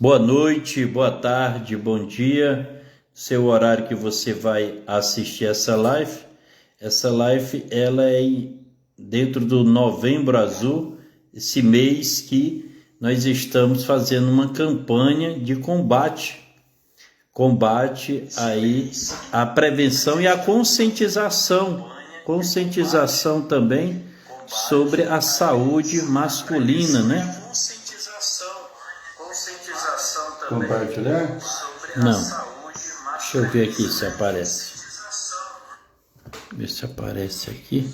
Boa noite, boa tarde, bom dia. Seu horário que você vai assistir essa live. Essa live ela é dentro do Novembro Azul, esse mês que nós estamos fazendo uma campanha de combate aí a prevenção e a conscientização também sobre a saúde masculina, né? Compartilhar? Não. Deixa eu ver aqui se aparece. Ver se aparece aqui.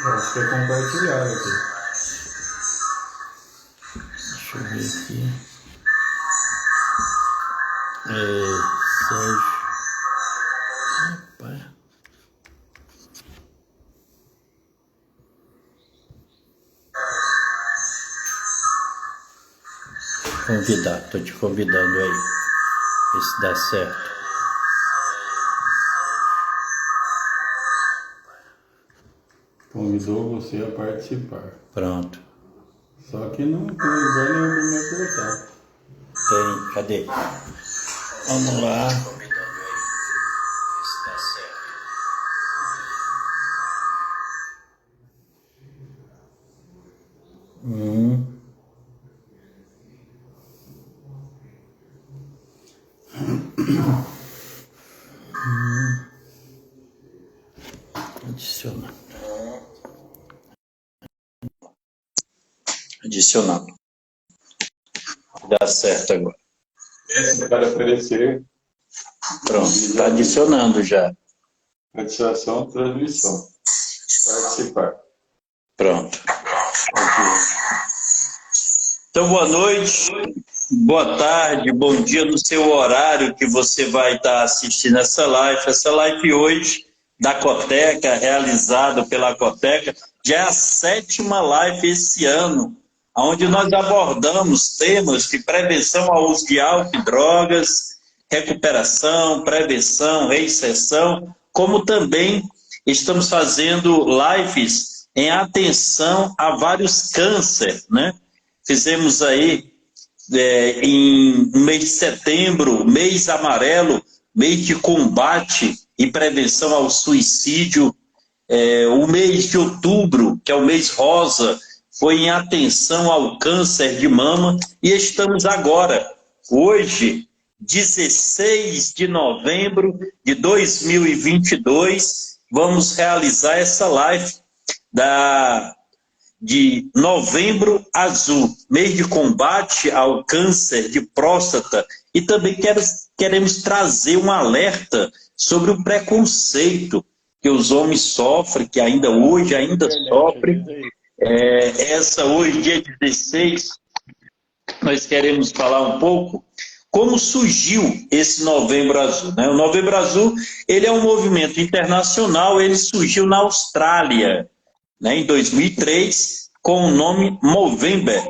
Eu acho que é compartilhar aqui. Deixa eu ver aqui. Sérgio. Opa. Tô te convidando aí. Ver se dá certo. Convidou você a participar. Pronto. Só que não tem lugar nenhum pra me apertar. Tem, cadê? Vamos lá. Adicionando. Dá certo agora. Para oferecer. Pronto, está adicionando já. Ativação, transmissão. Participar. Pronto. Então, boa noite, boa tarde, bom dia no seu horário que você vai estar assistindo essa live. Essa live hoje da Coteca, realizada pela Coteca, já é a 7ª live esse ano, onde nós abordamos temas de prevenção ao uso de álcool e drogas, recuperação, prevenção, reinserção, como também estamos fazendo lives em atenção a vários cânceres, né? Fizemos aí no mês de setembro, mês amarelo, mês de combate e prevenção ao suicídio. O mês de outubro, que é o mês rosa, foi em atenção ao câncer de mama. E estamos agora, hoje, 16 de novembro de 2022, vamos realizar essa live de Novembro Azul, mês de combate ao câncer de próstata, e também queremos trazer um alerta sobre o preconceito que os homens sofrem, que ainda hoje sofrem. Essa hoje, dia 16, nós queremos falar um pouco como surgiu esse Novembro Azul, né? O Novembro Azul, ele é um movimento internacional, ele surgiu na Austrália, né, em 2003, com o nome Movember,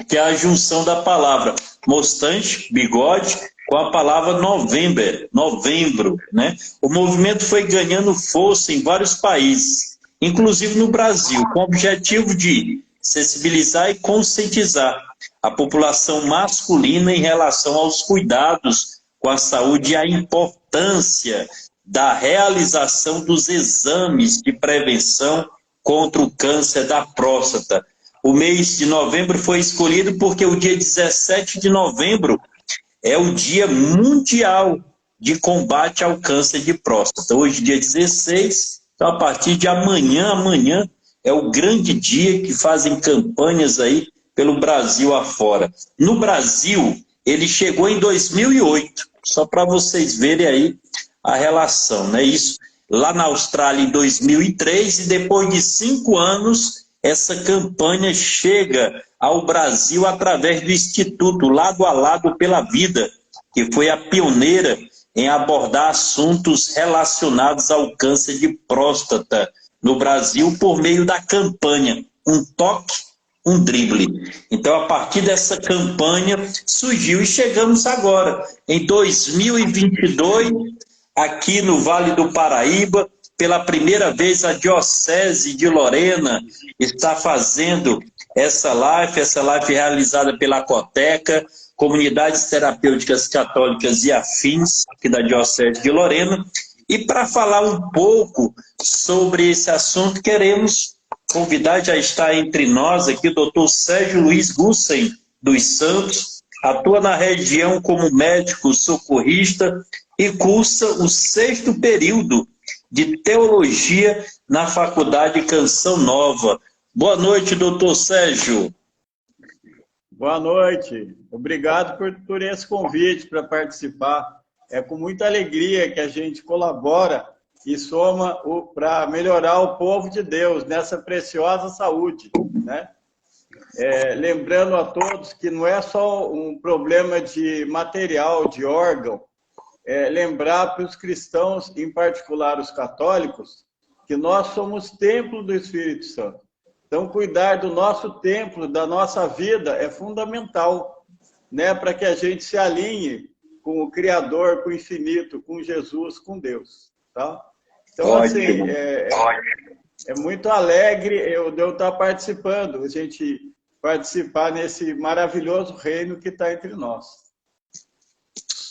que é a junção da palavra mostange, bigode, com a palavra November, novembro, né? O movimento foi ganhando força em vários países, inclusive no Brasil, com o objetivo de sensibilizar e conscientizar a população masculina em relação aos cuidados com a saúde e a importância da realização dos exames de prevenção contra o câncer da próstata. O mês de novembro foi escolhido porque o dia 17 de novembro é o Dia Mundial de Combate ao Câncer de Próstata. Hoje, dia 16, então a partir de amanhã é o grande dia que fazem campanhas aí pelo Brasil afora. No Brasil, ele chegou em 2008, só para vocês verem aí a relação, né? Isso lá na Austrália em 2003, e depois de 5 anos, essa campanha chega ao Brasil através do Instituto Lado a Lado pela Vida, que foi a pioneira em abordar assuntos relacionados ao câncer de próstata no Brasil por meio da campanha Um Toque, um drible. Então, a partir dessa campanha, surgiu e chegamos agora, em 2022, aqui no Vale do Paraíba, pela primeira vez a Diocese de Lorena está fazendo essa live realizada pela Coteca, Comunidades Terapêuticas Católicas e Afins, aqui da Diocese de Lorena. E para falar um pouco sobre esse assunto, queremos convidar, já está entre nós aqui, o doutor Sérgio Luiz Gussen dos Santos, atua na região como médico socorrista e cursa o 6º período de Teologia na Faculdade Canção Nova. Boa noite, doutor Sérgio. Boa noite. Obrigado por esse convite para participar. É com muita alegria que a gente colabora e soma para melhorar o povo de Deus nessa preciosa saúde, né? Lembrando a todos que não é só um problema de material, de órgão, lembrar para os cristãos, em particular os católicos, que nós somos templo do Espírito Santo. Então, cuidar do nosso templo, da nossa vida, é fundamental, né, para que a gente se alinhe com o Criador, com o infinito, com Jesus, com Deus. Tá? Então, assim, é muito alegre eu estar participando, a gente participar nesse maravilhoso reino que está entre nós.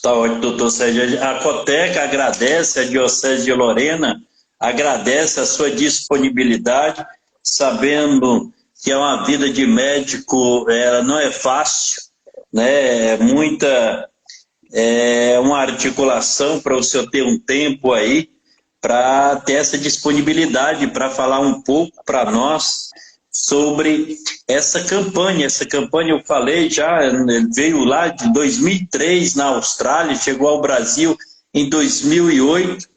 Tá ótimo, doutor Sérgio. A Coteca agradece, a Diocese de Lorena agradece a sua disponibilidade, sabendo que é uma vida de médico, ela não é fácil, né? Uma articulação para o senhor ter um tempo aí para ter essa disponibilidade para falar um pouco para nós sobre essa campanha. Essa campanha, eu falei já, veio lá de 2003 na Austrália, chegou ao Brasil em 2008,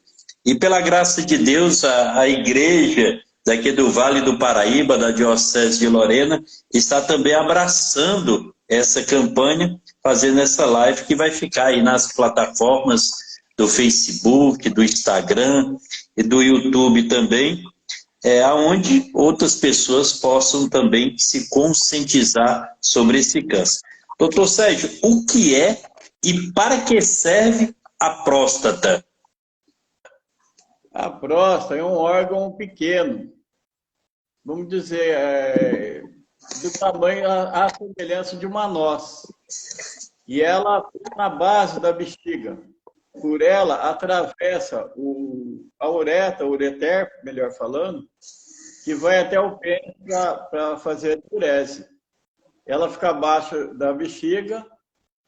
e pela graça de Deus, a igreja daqui do Vale do Paraíba, da Diocese de Lorena, está também abraçando essa campanha, fazendo essa live que vai ficar aí nas plataformas do Facebook, do Instagram e do YouTube também, onde outras pessoas possam também se conscientizar sobre esse câncer. Doutor Sérgio, o que é e para que serve a próstata? A próstata é um órgão pequeno, vamos dizer, do tamanho, à semelhança de uma noz. E ela fica na base da bexiga. Por ela, atravessa a uretra, o ureter, melhor falando, que vai até o pênis para fazer a diurese. Ela fica abaixo da bexiga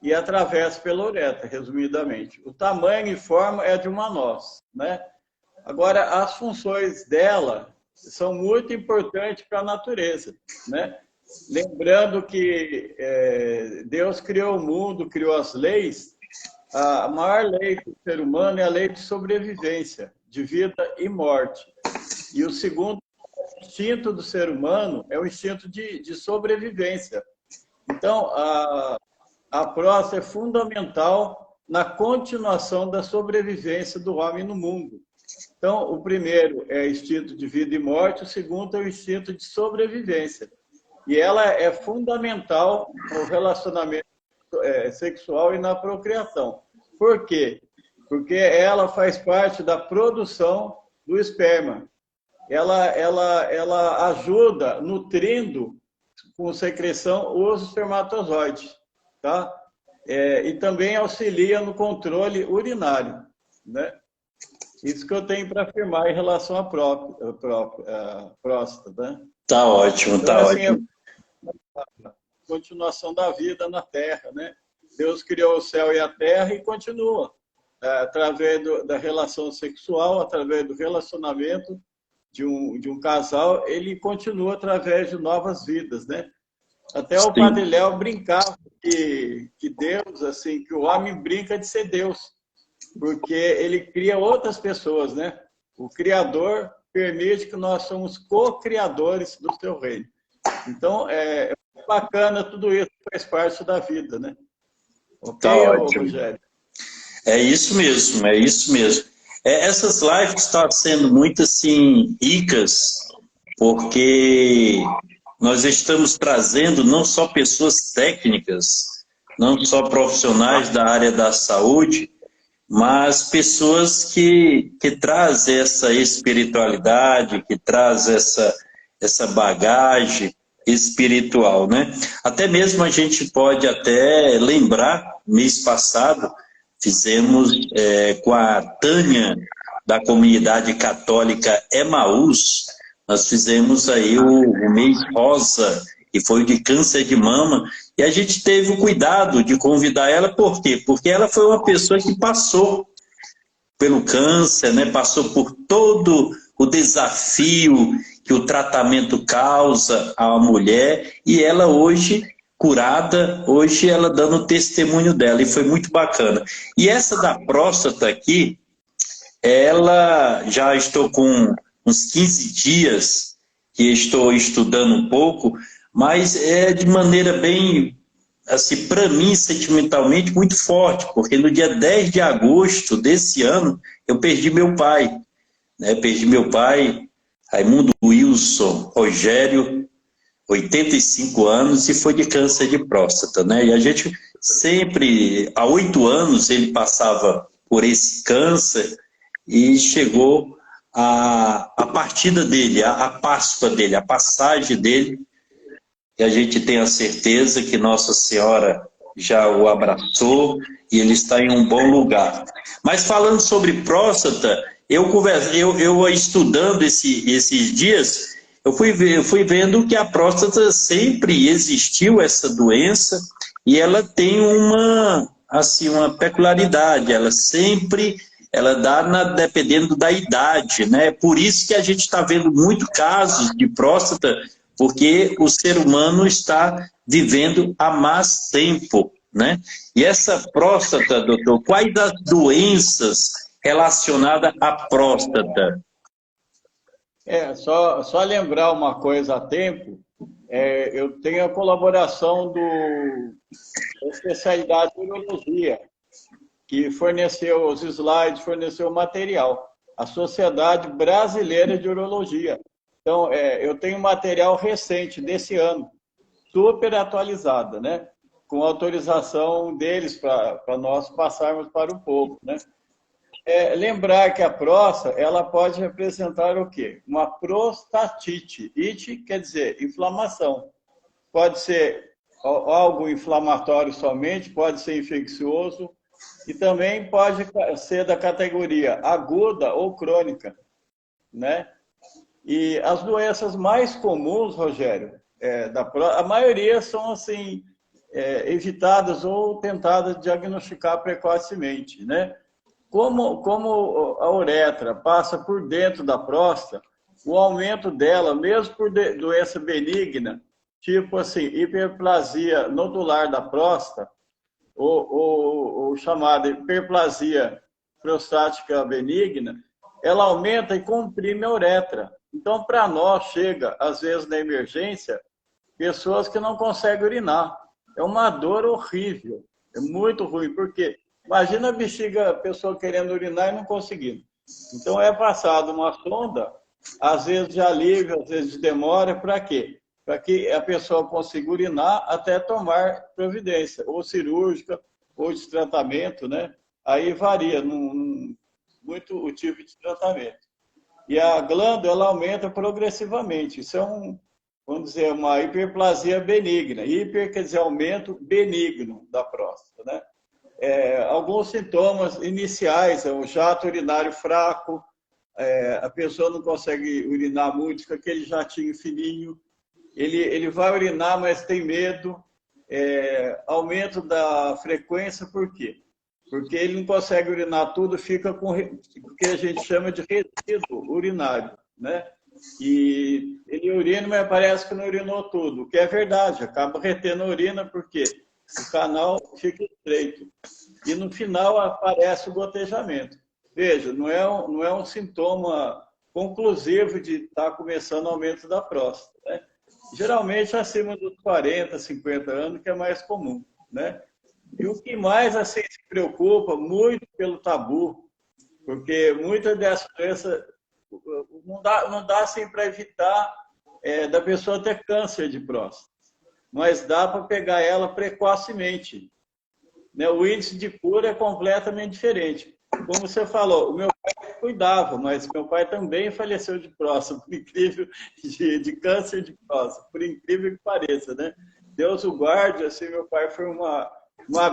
e atravessa pela uretra, resumidamente. O tamanho e forma é de uma noz, né? Agora, as funções dela são muito importantes para a natureza, né? Lembrando que Deus criou o mundo, criou as leis. A maior lei do ser humano é a lei de sobrevivência, de vida e morte. E o segundo instinto do ser humano é o instinto de sobrevivência. Então, a próstata é fundamental na continuação da sobrevivência do homem no mundo. Então, o primeiro é o instinto de vida e morte, o segundo é o instinto de sobrevivência. E ela é fundamental no relacionamento sexual e na procriação. Por quê? Porque ela faz parte da produção do esperma. Ela ajuda, nutrindo com secreção os espermatozoides, tá? E também auxilia no controle urinário, né? Isso que eu tenho para afirmar em relação à próstata, né? Tá ótimo, então, tá assim, ótimo. A continuação da vida na Terra, né? Deus criou o céu e a terra e continua através da relação sexual, através do relacionamento de um casal, ele continua através de novas vidas, né? Até o Padre Léo brincava que Deus, assim, que o homem brinca de ser Deus, porque ele cria outras pessoas, né? O Criador permite que nós somos co-criadores do seu reino. Então, é bacana tudo isso, faz parte da vida, né? Ok, tá ótimo. Rogério? É isso mesmo, é isso mesmo. Essas lives estão sendo muito, assim, ricas, porque nós estamos trazendo não só pessoas técnicas, não só profissionais da área da saúde, mas pessoas que trazem essa espiritualidade, que trazem essa bagagem espiritual, né? Até mesmo a gente pode até lembrar, mês passado, fizemos com a Tânia, da comunidade católica Emaús, nós fizemos aí o mês rosa, que foi o de câncer de mama, e a gente teve o cuidado de convidar ela, por quê? Porque ela foi uma pessoa que passou pelo câncer, né? Passou por todo o desafio que o tratamento causa à mulher, e ela hoje, curada, hoje ela dando o testemunho dela, e foi muito bacana. E essa da próstata aqui, ela já estou com uns 15 dias que estou estudando um pouco, mas é de maneira bem, assim, para mim, sentimentalmente, muito forte, porque no dia 10 de agosto desse ano, eu perdi meu pai, né? Perdi meu pai, Raimundo Wilson Rogério, 85 anos, e foi de câncer de próstata, né? E a gente sempre, há 8 anos, ele passava por esse câncer e chegou a partida dele, a Páscoa dele, a passagem dele, e a gente tem a certeza que Nossa Senhora já o abraçou e ele está em um bom lugar. Mas falando sobre próstata, eu estudando esses dias, eu fui vendo que a próstata sempre existiu, essa doença, e ela tem uma peculiaridade, ela dá dependendo da idade, né? Por isso que a gente está vendo muito casos de próstata, porque o ser humano está vivendo há mais tempo, né? E essa próstata, doutor, quais as doenças relacionadas à próstata? Só lembrar uma coisa a tempo, eu tenho a colaboração da especialidade de urologia, que forneceu os slides, forneceu o material, a Sociedade Brasileira de Urologia. Então, eu tenho material recente desse ano, super atualizada, né? Com autorização deles para nós passarmos para o povo, né? Lembrar que a próstata, ela pode representar o quê? Uma prostatite. Ite quer dizer inflamação. Pode ser algo inflamatório somente, pode ser infeccioso, e também pode ser da categoria aguda ou crônica, né? E as doenças mais comuns, Rogério, a maioria são assim evitadas ou tentadas diagnosticar precocemente, né? Como a uretra passa por dentro da próstata, o aumento dela, mesmo por doença benigna, tipo assim, hiperplasia nodular da próstata, ou chamada hiperplasia prostática benigna, ela aumenta e comprime a uretra. Então, para nós, chega, às vezes, na emergência, pessoas que não conseguem urinar. É uma dor horrível, é muito ruim, porque imagina a bexiga, a pessoa querendo urinar e não conseguindo. Então, é passado uma sonda, às vezes de alívio, às vezes de demora, para quê? Para que a pessoa consiga urinar até tomar providência, ou cirúrgica, ou de tratamento, né? Aí varia muito o tipo de tratamento. E a glândula, ela aumenta progressivamente. Isso vamos dizer, uma hiperplasia benigna. Hiper quer dizer aumento benigno da próstata, né? Alguns sintomas iniciais, o jato urinário fraco, a pessoa não consegue urinar muito, com aquele jatinho fininho, ele vai urinar, mas tem medo, aumento da frequência, por quê? Porque ele não consegue urinar tudo, fica com o que a gente chama de resíduo urinário, né? E ele urina, mas parece que não urinou tudo, o que é verdade, acaba retendo a urina, porque o canal fica estreito. E no final aparece o gotejamento. Veja, não é um sintoma conclusivo de estar começando o aumento da próstata, né? Geralmente acima dos 40, 50 anos, que é mais comum, né? E o que mais assim, se preocupa muito pelo tabu, porque muitas dessas doenças não dá assim para evitar da pessoa ter câncer de próstata, mas dá para pegar ela precocemente, né? O índice de cura é completamente diferente. Como você falou, o meu pai cuidava, mas meu pai também faleceu de próstata, por incrível, de câncer de próstata, por incrível que pareça, né? Deus o guarde, assim, meu pai foi uma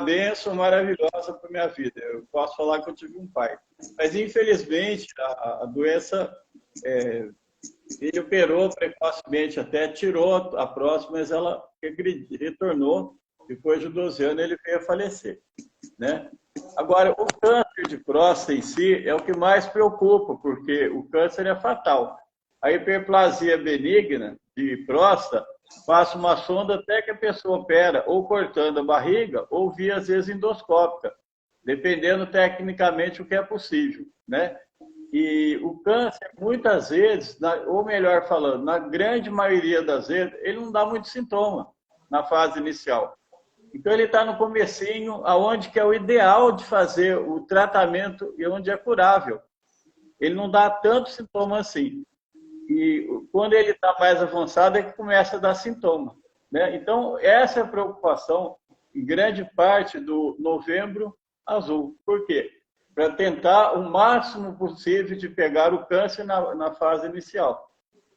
bênção maravilhosa para minha vida. Eu posso falar que eu tive um pai. Mas, infelizmente, a doença, ele operou precocemente, até tirou a próstata, mas ela retornou. Depois de 12 anos, ele veio a falecer, né? Agora, o câncer de próstata em si é o que mais preocupa, porque o câncer é fatal. A hiperplasia benigna de próstata passa uma sonda até que a pessoa opera, ou cortando a barriga, ou via, às vezes, endoscópica, dependendo tecnicamente o que é possível, né? E o câncer, muitas vezes, ou melhor falando, na grande maioria das vezes, ele não dá muito sintoma na fase inicial. Então, ele está no comecinho, aonde que é o ideal de fazer o tratamento e onde é curável. Ele não dá tanto sintoma assim. E quando ele está mais avançado é que começa a dar sintoma, né? Então, essa é a preocupação, em grande parte, do Novembro Azul. Por quê? Para tentar o máximo possível de pegar o câncer na fase inicial.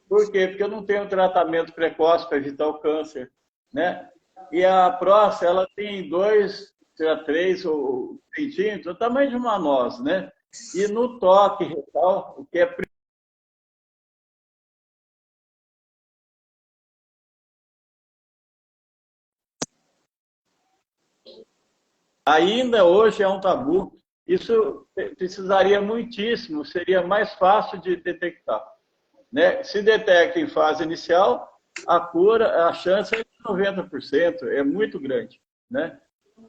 Por quê? Porque eu não tenho tratamento precoce para evitar o câncer, né? E a próstata, ela tem 2 a 3 centímetros, o tamanho de uma noz, né? E no toque retal, o que é ainda hoje é um tabu. Isso precisaria muitíssimo, seria mais fácil de detectar, né? Se detecta em fase inicial, a cura, a chance é de 90%, é muito grande, né?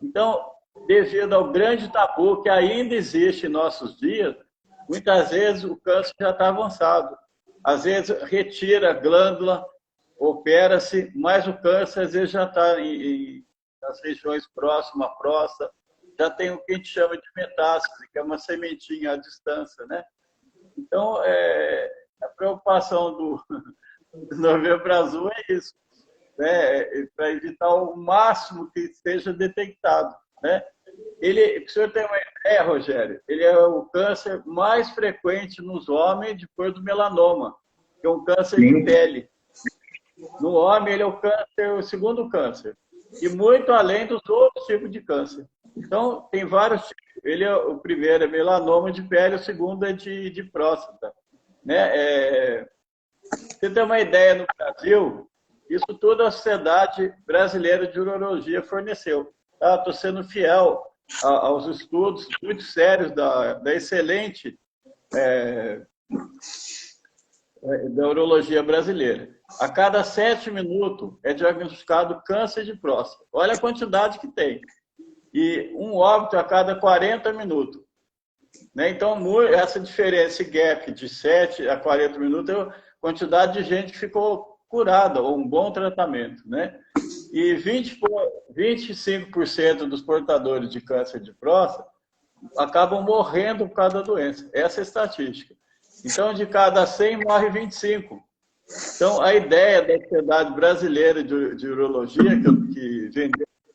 Então, devido ao grande tabu que ainda existe em nossos dias, muitas vezes o câncer já está avançado. Às vezes retira a glândula, opera-se, mas o câncer às vezes já está nas regiões próximas à próstata, já tem o que a gente chama de metástase, que é uma sementinha à distância, né? Então, a preocupação do Novembro Azul é isso, né? Para evitar o máximo que seja detectado, né? Ele, para o senhor ter uma ideia, Rogério, ele é o câncer mais frequente nos homens depois do melanoma, que é um câncer de pele. No homem, ele é o segundo câncer. E muito além dos outros tipos de câncer. Então, tem vários tipos. O primeiro é melanoma de pele, o segundo é de próstata, né? Você tem uma ideia, no Brasil, isso toda a Sociedade Brasileira de Urologia forneceu. Tá? Estou sendo fiel aos estudos muito sérios da excelente da urologia brasileira. A cada 7 minutos é diagnosticado câncer de próstata. Olha a quantidade que tem. E um óbito a cada 40 minutos. Né? Então, essa diferença, esse gap de 7 a 40 minutos, é a quantidade de gente que ficou curada, ou um bom tratamento. Né? E 25% dos portadores de câncer de próstata acabam morrendo por causa da doença. Essa é a estatística. Então, de cada 100, morre 25. Então, a ideia da Sociedade Brasileira de Urologia,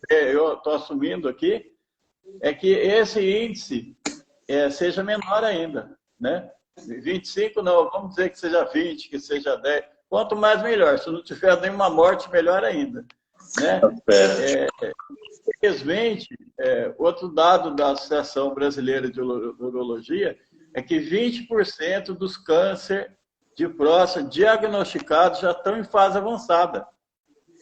eu estou assumindo aqui, é que esse índice seja menor ainda, né? 25 não, vamos dizer que seja 20, que seja 10. Quanto mais, melhor. Se não tiver nenhuma morte, melhor ainda. Né? Infelizmente, outro dado da Associação Brasileira de Urologia é que 20% dos cânceres de próstata diagnosticados já estão em fase avançada.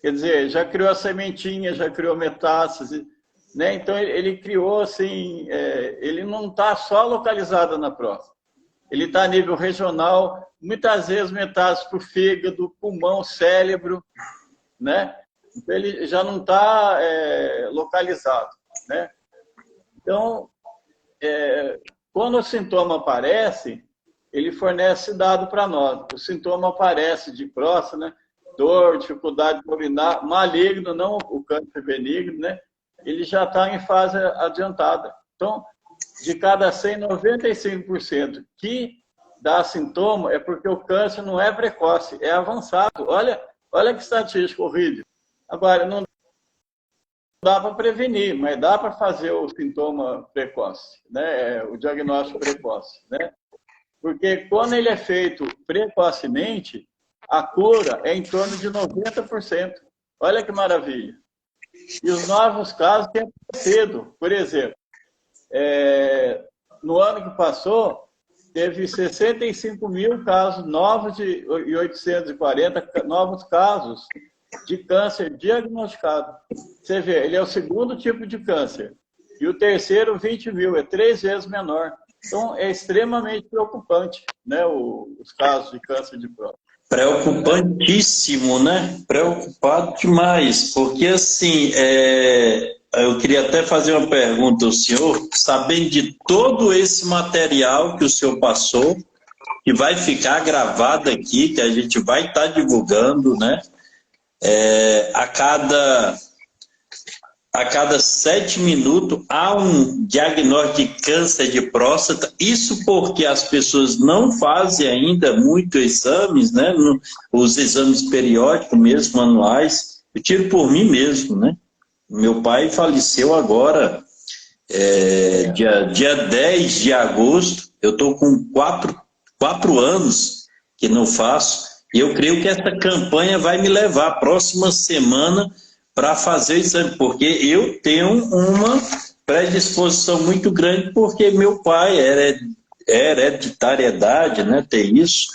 Quer dizer, já criou a sementinha, já criou metástase, né? Então, ele criou, assim, ele não está só localizado na próstata. Ele está a nível regional, muitas vezes metástase para o fígado, pulmão, cérebro, né? Então, ele já não está localizado, né? Então, quando o sintoma aparece, ele fornece dado para nós. O sintoma aparece de próstata, né? Dor, dificuldade de urinar, maligno, não o câncer benigno, né? Ele já está em fase adiantada. Então, de cada 100, 95% que dá sintoma é porque o câncer não é precoce, é avançado. Olha que estatística horrível. Agora, não dá para prevenir, mas dá para fazer o sintoma precoce, né? O diagnóstico precoce, né? Porque quando ele é feito precocemente, a cura é em torno de 90%. Olha que maravilha. E os novos casos têm cedo. Por exemplo, no ano que passou, teve 65 mil casos novos e 840 novos casos de câncer diagnosticado. Você vê, ele é o segundo tipo de câncer. E o terceiro, 20 mil, é 3 vezes menor. Então, é extremamente preocupante, né, os casos de câncer de próstata. Preocupantíssimo, né? Preocupado demais, porque assim, eu queria até fazer uma pergunta ao senhor, sabendo de todo esse material que o senhor passou, que vai ficar gravado aqui, que a gente vai estar divulgando, né? A cada 7 minutos há um diagnóstico de câncer de próstata. Isso porque as pessoas não fazem ainda muitos exames, né? Os exames periódicos mesmo, manuais. Eu tiro por mim mesmo, né? Meu pai faleceu agora, dia 10 de agosto. Eu estou com 4 anos que não faço. E eu creio que essa campanha vai me levar a próxima semana para fazer o exame, porque eu tenho uma predisposição muito grande, porque meu pai é hereditariedade, né? Tem isso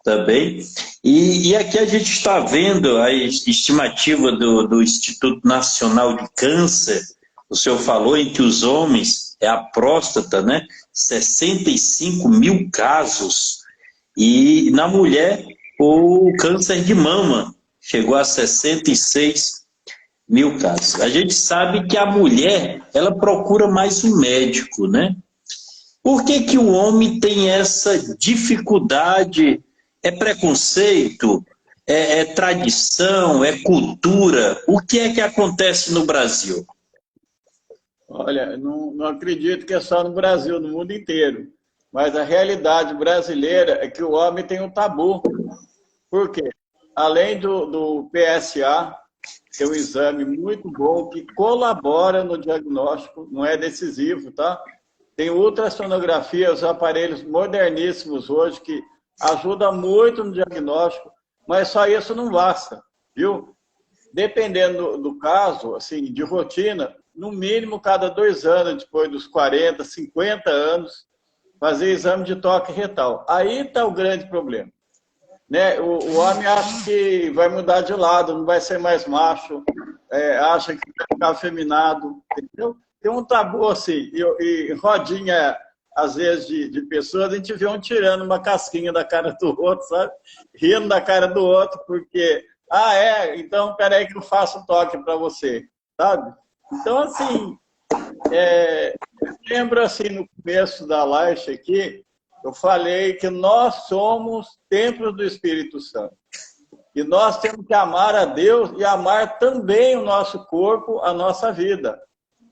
também. E aqui a gente está vendo a estimativa do Instituto Nacional de Câncer. O senhor falou entre os homens, é a próstata, né? 65 mil casos. E na mulher, o câncer de mama chegou a 66 mil casos. A gente sabe que a mulher, ela procura mais um médico, né? Por que o homem tem essa dificuldade? É preconceito? É tradição? É cultura? O que é que acontece no Brasil? Olha, não acredito que é só no Brasil, no mundo inteiro. Mas a realidade brasileira é que o homem tem um tabu. Por quê? Além do PSA, que é um exame muito bom, que colabora no diagnóstico, não é decisivo, tá? Tem ultrassonografia, os aparelhos moderníssimos hoje, que ajudam muito no diagnóstico, mas só isso não basta, viu? Dependendo do caso, assim, de rotina, no mínimo cada 2 anos, depois dos 40, 50 anos, fazer exame de toque retal. Aí está o grande problema. Né? O homem acha que vai mudar de lado, não vai ser mais macho, acha que vai ficar afeminado, entendeu? Tem um tabu assim, e rodinha, às vezes, de pessoas, a gente vê um tirando uma casquinha da cara do outro, sabe? Rindo da cara do outro, porque, então peraí que eu faço um toque para você, sabe? Então, assim, eu lembro assim, no começo da live aqui, eu falei que nós somos templos do Espírito Santo. E nós temos que amar a Deus e amar também o nosso corpo, a nossa vida.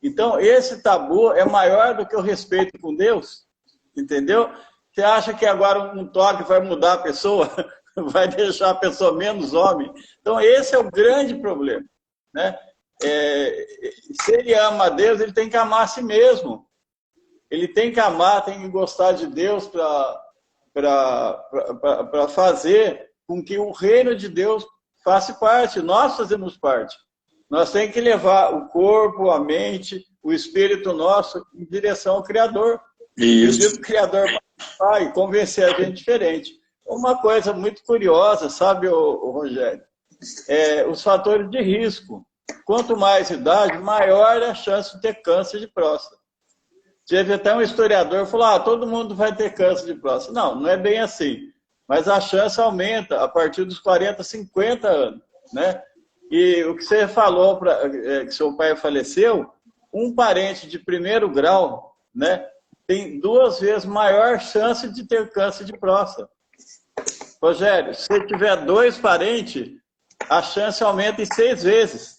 Então, esse tabu é maior do que o respeito com Deus, entendeu? Você acha que agora um toque vai mudar a pessoa? Vai deixar a pessoa menos homem? Então, esse é o grande problema, né? Se ele ama a Deus, ele tem que amar a si mesmo. Ele tem que amar, tem que gostar de Deus para fazer com que o reino de Deus faça parte. Nós fazemos parte. Nós temos que levar o corpo, a mente, o espírito nosso em direção ao Criador. Isso. O Criador vai convencer a gente diferente. Uma coisa muito curiosa, sabe, o Rogério? Os fatores de risco. Quanto mais idade, maior é a chance de ter câncer de próstata. Teve até um historiador que falou, todo mundo vai ter câncer de próstata. Não, não é bem assim. Mas a chance aumenta a partir dos 40, 50 anos, né? E o que você falou, que seu pai faleceu, um parente de primeiro grau, né, tem 2 vezes maior chance de ter câncer de próstata. Rogério, se você tiver 2 parentes, a chance aumenta em 6 vezes.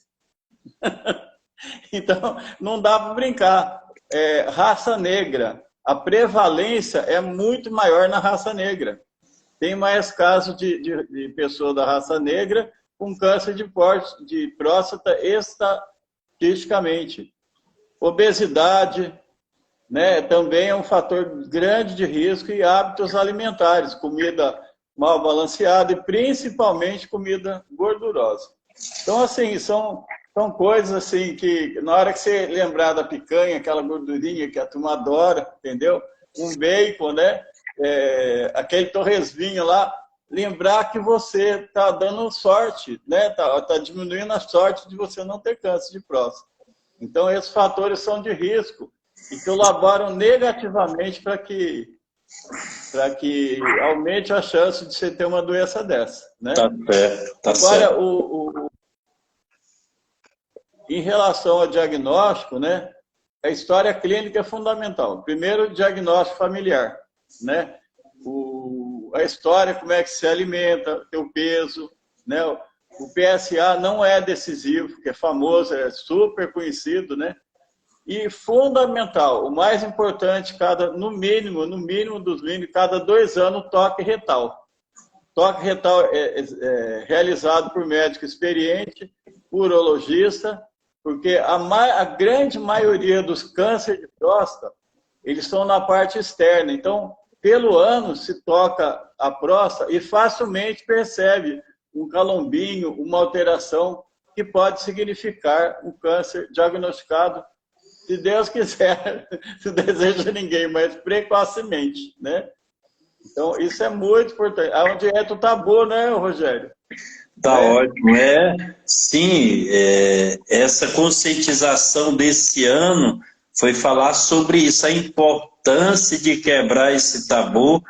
Então, não dá para brincar. Raça negra, a prevalência é muito maior na raça negra. Tem mais casos de pessoas da raça negra com câncer de próstata estatisticamente. Obesidade, né, também é um fator grande de risco, e hábitos alimentares, comida mal balanceada e principalmente comida gordurosa. Então, assim, são coisas assim que, na hora que você lembrar da picanha, aquela gordurinha que a turma adora, entendeu? Um bacon, né? Aquele torresminho lá, lembrar que você está dando sorte, né? Tá diminuindo a sorte de você não ter câncer de próstata. Então, esses fatores são de risco e colaboram negativamente para que aumente a chance de você ter uma doença dessa, né? Tá certo, tá Agora, certo. em relação ao diagnóstico, né? A história clínica é fundamental. Primeiro, o diagnóstico familiar, né? A história, como é que se alimenta, teu peso, né? O PSA não é decisivo, que é famoso, é super conhecido, né? E fundamental, o mais importante, no mínimo dos mínimos, cada 2 anos, toque retal. Toque retal é realizado por médico experiente, urologista, porque a grande maioria dos cânceres de próstata, eles estão na parte externa. Então, pelo ano, se toca a próstata e facilmente percebe um calombinho, uma alteração que pode significar um câncer diagnosticado, se Deus quiser, se deseja ninguém, mas precocemente, né? Então, isso é muito importante. É um direto tabu, né, Rogério? Tá ótimo. Sim, essa conscientização desse ano foi falar sobre isso, a importância de quebrar esse tabu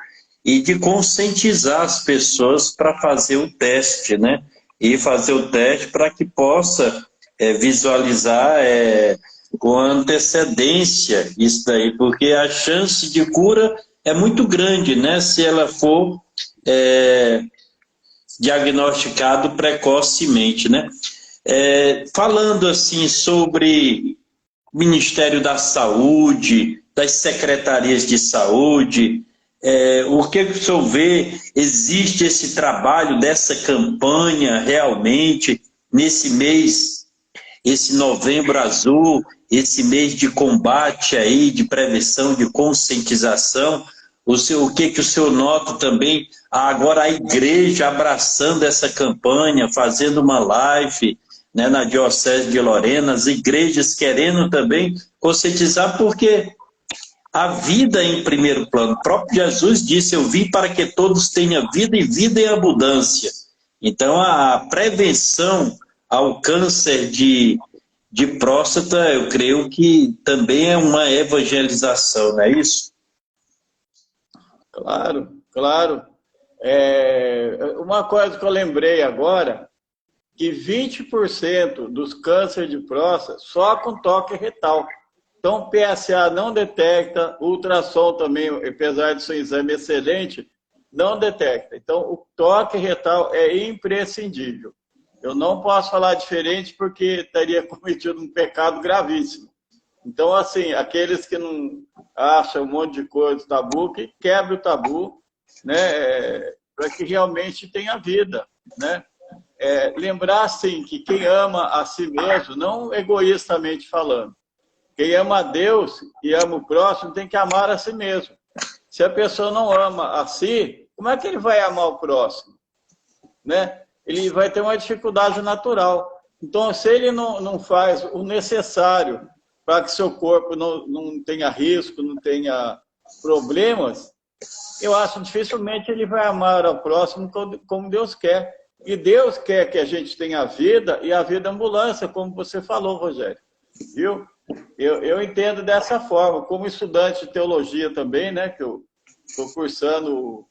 e de conscientizar as pessoas para fazer o teste, né? E fazer o teste para que possa visualizar com antecedência isso daí, porque a chance de cura é muito grande, né? Se ela for diagnosticado precocemente, né? Falando assim sobre o Ministério da Saúde, das secretarias de saúde, o que o senhor vê? Existe esse trabalho dessa campanha realmente nesse mês, esse Novembro Azul, esse mês de combate aí, de prevenção, de conscientização? O que o senhor nota também? Agora a igreja abraçando essa campanha, fazendo uma live, né, na Diocese de Lorena, as igrejas querendo também conscientizar, porque a vida em primeiro plano. O próprio Jesus disse: eu vim para que todos tenham vida e vida em abundância. Então a prevenção ao câncer de próstata, eu creio que também é uma evangelização, não é isso? Claro, claro. Uma coisa que eu lembrei agora, que 20% dos cânceres de próstata só com toque retal. Então, PSA não detecta, ultrassom também, apesar de ser um exame excelente, não detecta. Então, o toque retal é imprescindível. Eu não posso falar diferente porque estaria cometido um pecado gravíssimo. Então, assim, aqueles que não acham um monte de coisa tabu, que quebre o tabu, né, para que realmente tenha vida, né? Lembrar, assim, que quem ama a si mesmo, não egoístamente falando, quem ama a Deus e ama o próximo tem que amar a si mesmo. Se a pessoa não ama a si, como é que ele vai amar o próximo? Né? Ele vai ter uma dificuldade natural. Então, se ele não faz o necessário para que seu corpo não tenha risco, não tenha problemas, eu acho que dificilmente ele vai amar ao próximo como Deus quer. E Deus quer que a gente tenha vida e a vida ambulância, como você falou, Rogério. Viu? Eu entendo dessa forma, como estudante de teologia também, né, que eu estou cursando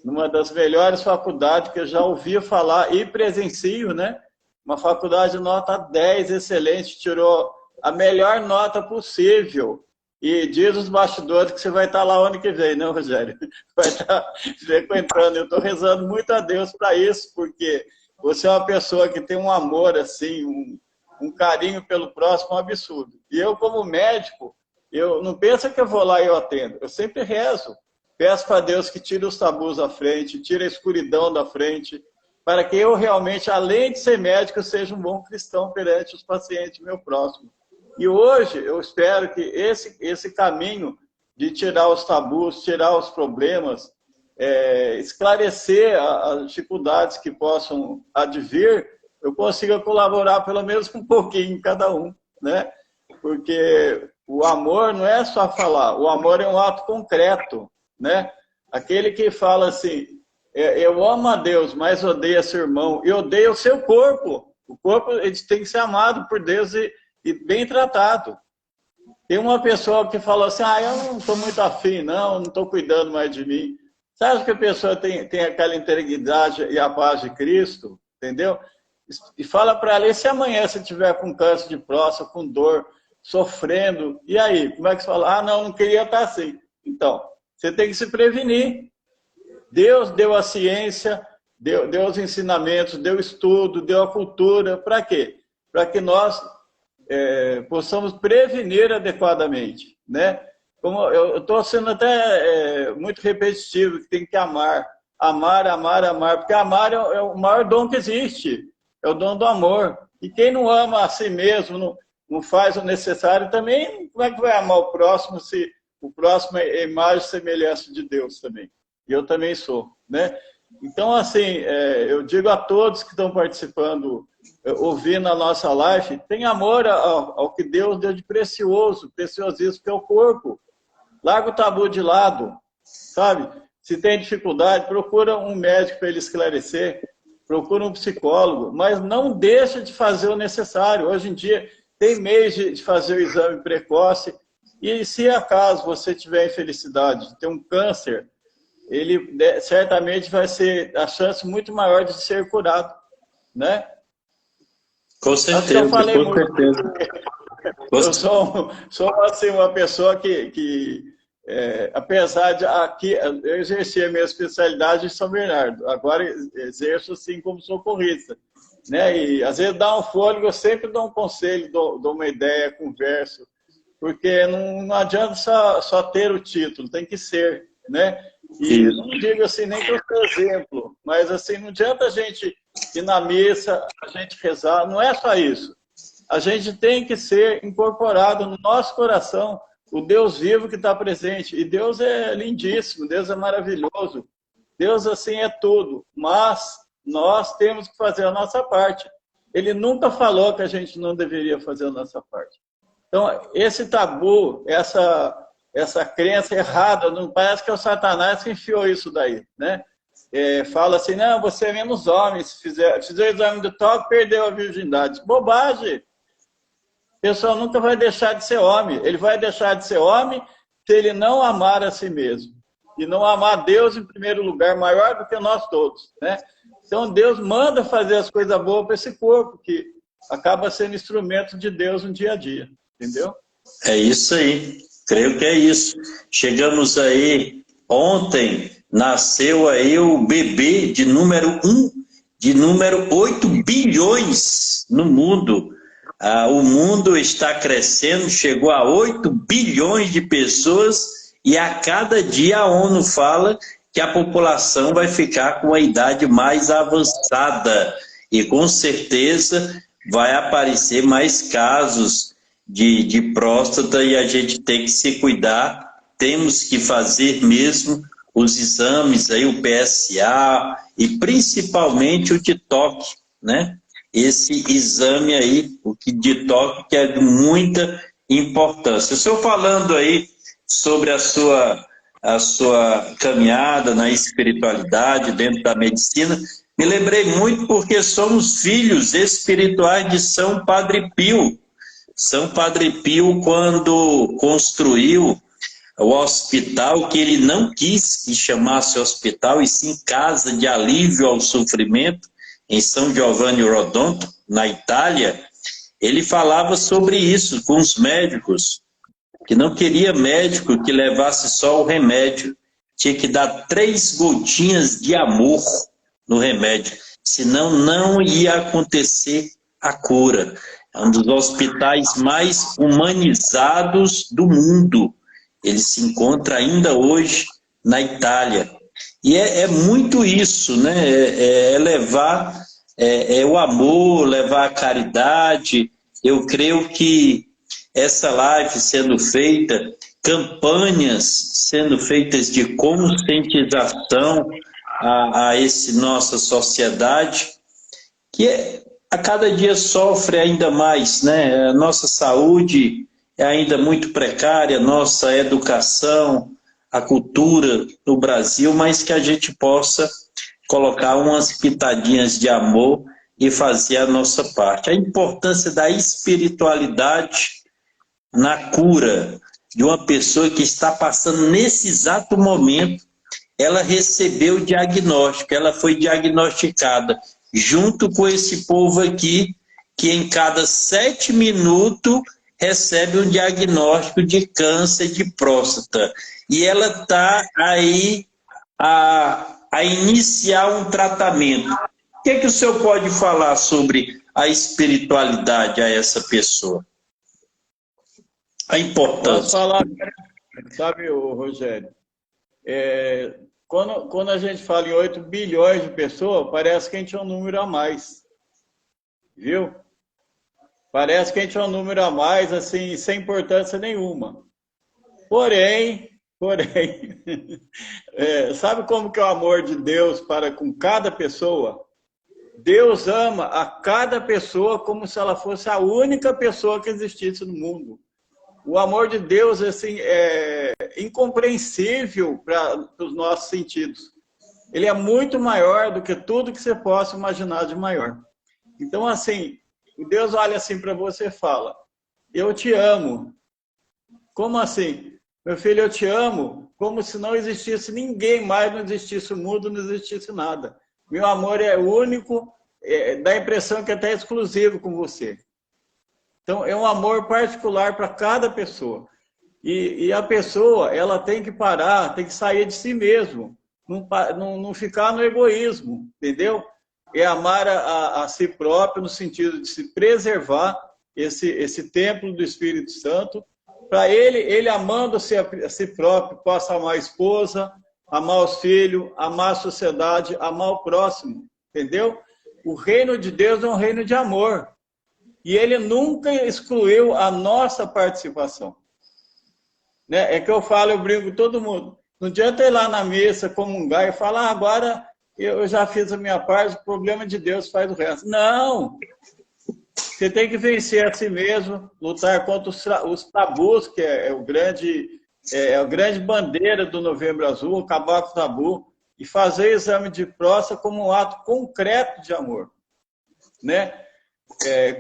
numa das melhores faculdades que eu já ouvi falar e presencio, né? Uma faculdade de nota 10, excelente, tirou a melhor nota possível. E diz os bastidores que você vai estar lá ano que vem, né, Rogério? Vai estar frequentando. Eu estou rezando muito a Deus para isso, porque você é uma pessoa que tem um amor, assim, um carinho pelo próximo absurdo. E eu, como médico, eu não penso que eu vou lá e eu atendo. Eu sempre rezo. Peço para Deus que tire os tabus da frente, tire a escuridão da frente, para que eu realmente, além de ser médico, seja um bom cristão perante os pacientes, meu próximo. E hoje eu espero que esse caminho de tirar os tabus, tirar os problemas, esclarecer as dificuldades que possam advir, eu consiga colaborar pelo menos com um pouquinho em cada um, né? Porque o amor não é só falar, o amor é um ato concreto, né? Aquele que fala assim, eu amo a Deus, mas odeio seu irmão, e odeio o seu corpo. O corpo ele tem que ser amado por Deus e bem tratado. Tem uma pessoa que fala assim, eu não estou muito afim, não estou cuidando mais de mim. Você acha que a pessoa tem aquela integridade e a paz de Cristo? Entendeu? E fala para ela, e se amanhã você tiver com câncer de próstata, com dor, sofrendo, e aí? Como é que você fala? Não queria estar assim. Então, você tem que se prevenir. Deus deu a ciência, deu os ensinamentos, deu o estudo, deu a cultura. Para quê? Para que nós possamos prevenir adequadamente, né? Como eu estou sendo até muito repetitivo, que tem que amar, amar, amar, amar, porque amar é o maior dom que existe, é o dom do amor. E quem não ama a si mesmo, não faz o necessário, também como é que vai amar o próximo se o próximo é imagem e semelhança de Deus também? E eu também sou, né? Então, assim, eu digo a todos que estão participando, ouvindo a nossa live, tem amor ao que Deus deu de precioso, preciosíssimo, que é o corpo. Larga o tabu de lado, sabe? Se tem dificuldade, procura um médico para ele esclarecer, procura um psicólogo, mas não deixa de fazer o necessário. Hoje em dia, tem meios de fazer o exame precoce, e se acaso você tiver infelicidade de ter um câncer, ele certamente vai ser a chance muito maior de ser curado, né? Com certeza, eu falei com muito. certeza. Eu sou assim, uma pessoa que apesar de aqui, eu exerci a minha especialidade em São Bernardo, agora exerço assim como socorrista, né? E às vezes dá um fôlego, eu sempre dou um conselho, dou uma ideia, converso, porque não adianta só ter o título, tem que ser, né? E não digo assim nem que eu sou exemplo, mas assim, não adianta a gente ir na missa, a gente rezar, não é só isso. A gente tem que ser incorporado no nosso coração o Deus vivo que está presente. E Deus é lindíssimo, Deus é maravilhoso, Deus assim é tudo, mas nós temos que fazer a nossa parte. Ele nunca falou que a gente não deveria fazer a nossa parte. Então, esse tabu, essa crença errada, não parece que é o Satanás que enfiou isso daí, né? Fala assim, não, você é menos homem, se fizer o exame do toque, perdeu a virgindade. Bobagem! O pessoal nunca vai deixar de ser homem. Ele vai deixar de ser homem se ele não amar a si mesmo. E não amar Deus em primeiro lugar, maior do que nós todos, né? Então, Deus manda fazer as coisas boas para esse corpo, que acaba sendo instrumento de Deus no dia a dia, entendeu? É isso aí, creio que é isso. Chegamos aí, ontem nasceu aí o bebê de número 1, de número 8 bilhões no mundo. O mundo está crescendo, chegou a 8 bilhões de pessoas e a cada dia a ONU fala que a população vai ficar com a idade mais avançada e com certeza vai aparecer mais casos de próstata e a gente tem que se cuidar, temos que fazer mesmo os exames, aí, o PSA e principalmente o de toque, né? Esse exame aí, o de toque, que é de muita importância. O senhor falando aí sobre a sua caminhada na espiritualidade dentro da medicina, me lembrei muito porque somos filhos espirituais de São Padre Pio. São Padre Pio, quando construiu o hospital, que ele não quis que chamasse hospital, e sim casa de alívio ao sofrimento, em São Giovanni Rodonto, na Itália, ele falava sobre isso com os médicos, que não queria médico que levasse só o remédio, tinha que dar 3 gotinhas de amor no remédio, senão não ia acontecer a cura. É um dos hospitais mais humanizados do mundo. Ele se encontra ainda hoje na Itália. E é muito isso, né? É levar o amor, levar a caridade. Eu creio que essa live sendo feita, campanhas sendo feitas de conscientização a esse nossa sociedade, que a cada dia sofre ainda mais, né? A nossa saúde é ainda muito precária, nossa educação, a cultura no Brasil, mas que a gente possa colocar umas pitadinhas de amor e fazer a nossa parte. A importância da espiritualidade na cura de uma pessoa que está passando nesse exato momento, ela recebeu o diagnóstico, ela foi diagnosticada junto com esse povo aqui, que em cada 7 minutos recebe um diagnóstico de câncer de próstata. E ela está aí a iniciar um tratamento. O que o senhor pode falar sobre a espiritualidade a essa pessoa? A importância. Posso falar, sabe, Rogério? Quando a gente fala em 8 bilhões de pessoas, parece que a gente é um número a mais. Viu? Parece que a gente é um número a mais, assim, sem importância nenhuma. Porém, sabe como que é o amor de Deus para com cada pessoa? Deus ama a cada pessoa como se ela fosse a única pessoa que existisse no mundo. O amor de Deus assim, é incompreensível para os nossos sentidos. Ele é muito maior do que tudo que você possa imaginar de maior. Então, assim, Deus olha assim para você e fala, eu te amo. Como assim? Meu filho, eu te amo como se não existisse ninguém mais, não existisse o mundo, não existisse nada. Meu amor é único, dá a impressão que é até exclusivo com você. Então, é um amor particular para cada pessoa. E a pessoa, ela tem que parar, tem que sair de si mesmo. Não ficar no egoísmo, entendeu? É amar a si próprio no sentido de se preservar esse templo do Espírito Santo, para ele amando-se a si próprio, possa amar a esposa, amar os filhos, amar a sociedade, amar o próximo, entendeu? O reino de Deus é um reino de amor. E ele nunca excluiu a nossa participação. Né? É que eu falo, eu brinco com todo mundo. Não adianta ir lá na missa, comungar e falar, agora eu já fiz a minha parte, o problema de Deus faz o resto. Não! Você tem que vencer a si mesmo, lutar contra os tabus, que é a grande bandeira do Novembro Azul, acabar com o tabu, e fazer o exame de próstata como um ato concreto de amor. Né?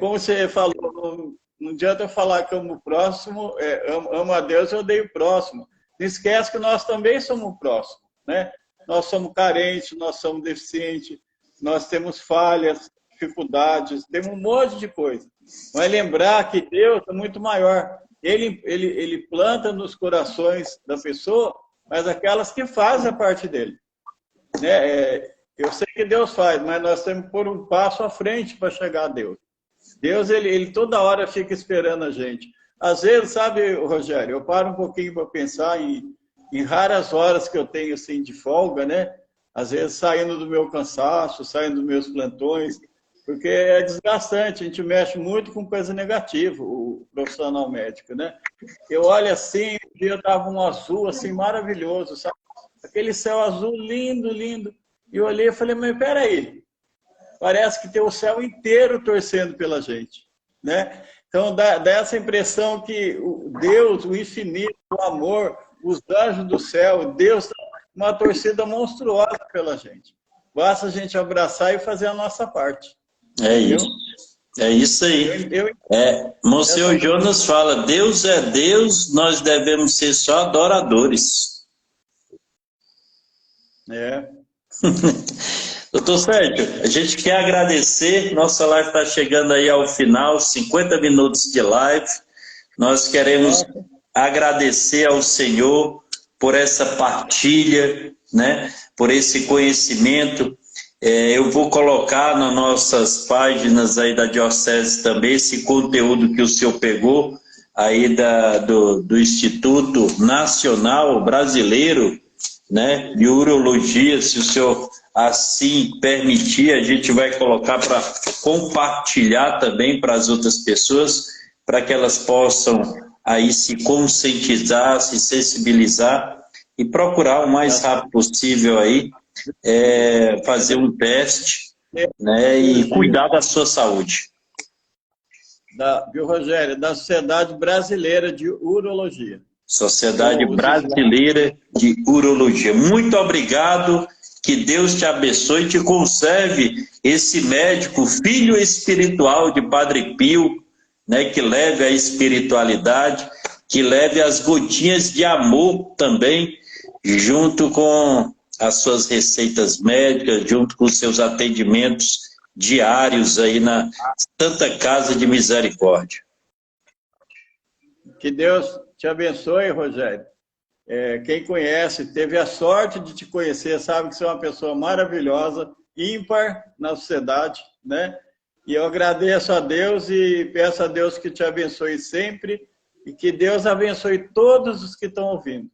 Como você falou, não adianta eu falar que amo o próximo, amo a Deus e odeio o próximo. Não esquece que nós também somos o próximo. Né? Nós somos carentes, nós somos deficientes, nós temos falhas, dificuldades, temos um monte de coisa. Mas lembrar que Deus é muito maior. Ele planta nos corações da pessoa, mas aquelas que fazem a parte dele. Né? Eu sei que Deus faz, mas nós temos que pôr um passo à frente para chegar a Deus. Deus, ele toda hora fica esperando a gente. Às vezes, sabe, Rogério, eu paro um pouquinho para pensar em raras horas que eu tenho assim, de folga, né? Às vezes saindo do meu cansaço, saindo dos meus plantões, porque é desgastante, a gente mexe muito com coisa negativa, o profissional médico, né? Eu olho assim, um dia estava um azul assim, maravilhoso, sabe? Aquele céu azul lindo, lindo. E eu olhei e falei, mas peraí, parece que tem o céu inteiro torcendo pela gente, né? Então dá essa impressão que o Deus, o infinito, o amor, os anjos do céu, Deus está uma torcida monstruosa pela gente. Basta a gente abraçar e fazer a nossa parte. É isso. É isso aí. Monsenhor Jonas fala, Deus é Deus, nós devemos ser só adoradores. Doutor Sérgio, a gente quer agradecer, nossa live está chegando aí ao final, 50 minutos de live. Nós queremos agradecer ao Senhor por essa partilha, né? Por esse conhecimento. Eu vou colocar nas nossas páginas aí da Diocese também esse conteúdo que o senhor pegou aí do Instituto Nacional Brasileiro, né, de Urologia. Se o senhor assim permitir, a gente vai colocar para compartilhar também para as outras pessoas, para que elas possam aí se conscientizar, se sensibilizar e procurar o mais rápido possível aí fazer um teste, né, e cuidar da sua saúde. Viu, Rogério? Da Sociedade Brasileira de Urologia. Sociedade Brasileira de Urologia. Muito obrigado, que Deus te abençoe e te conserve esse médico, filho espiritual de Padre Pio, né, que leve a espiritualidade, que leve as gotinhas de amor também, junto com as suas receitas médicas, junto com os seus atendimentos diários aí na Santa Casa de Misericórdia. Que Deus te abençoe, Rogério. Quem conhece, teve a sorte de te conhecer, sabe que você é uma pessoa maravilhosa, ímpar na sociedade, né? E eu agradeço a Deus e peço a Deus que te abençoe sempre e que Deus abençoe todos os que estão ouvindo,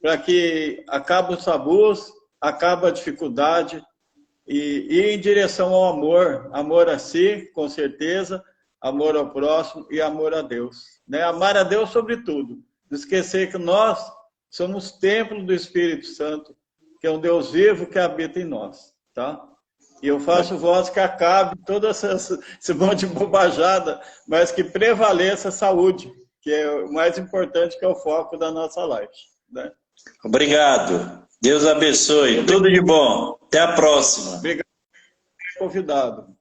para que acabe os tabus, acabe a dificuldade e ir em direção ao amor, amor a si, com certeza, amor ao próximo e amor a Deus, né? Amar a Deus sobre tudo, não esquecer que nós somos templo do Espírito Santo, que é um Deus vivo que habita em nós, tá? E eu faço voz que acabe todo esse monte de bobajada, mas que prevaleça a saúde, que é o mais importante, que é o foco da nossa live, né? Obrigado. Deus abençoe. Tudo de bom. Até a próxima. Obrigado, convidado.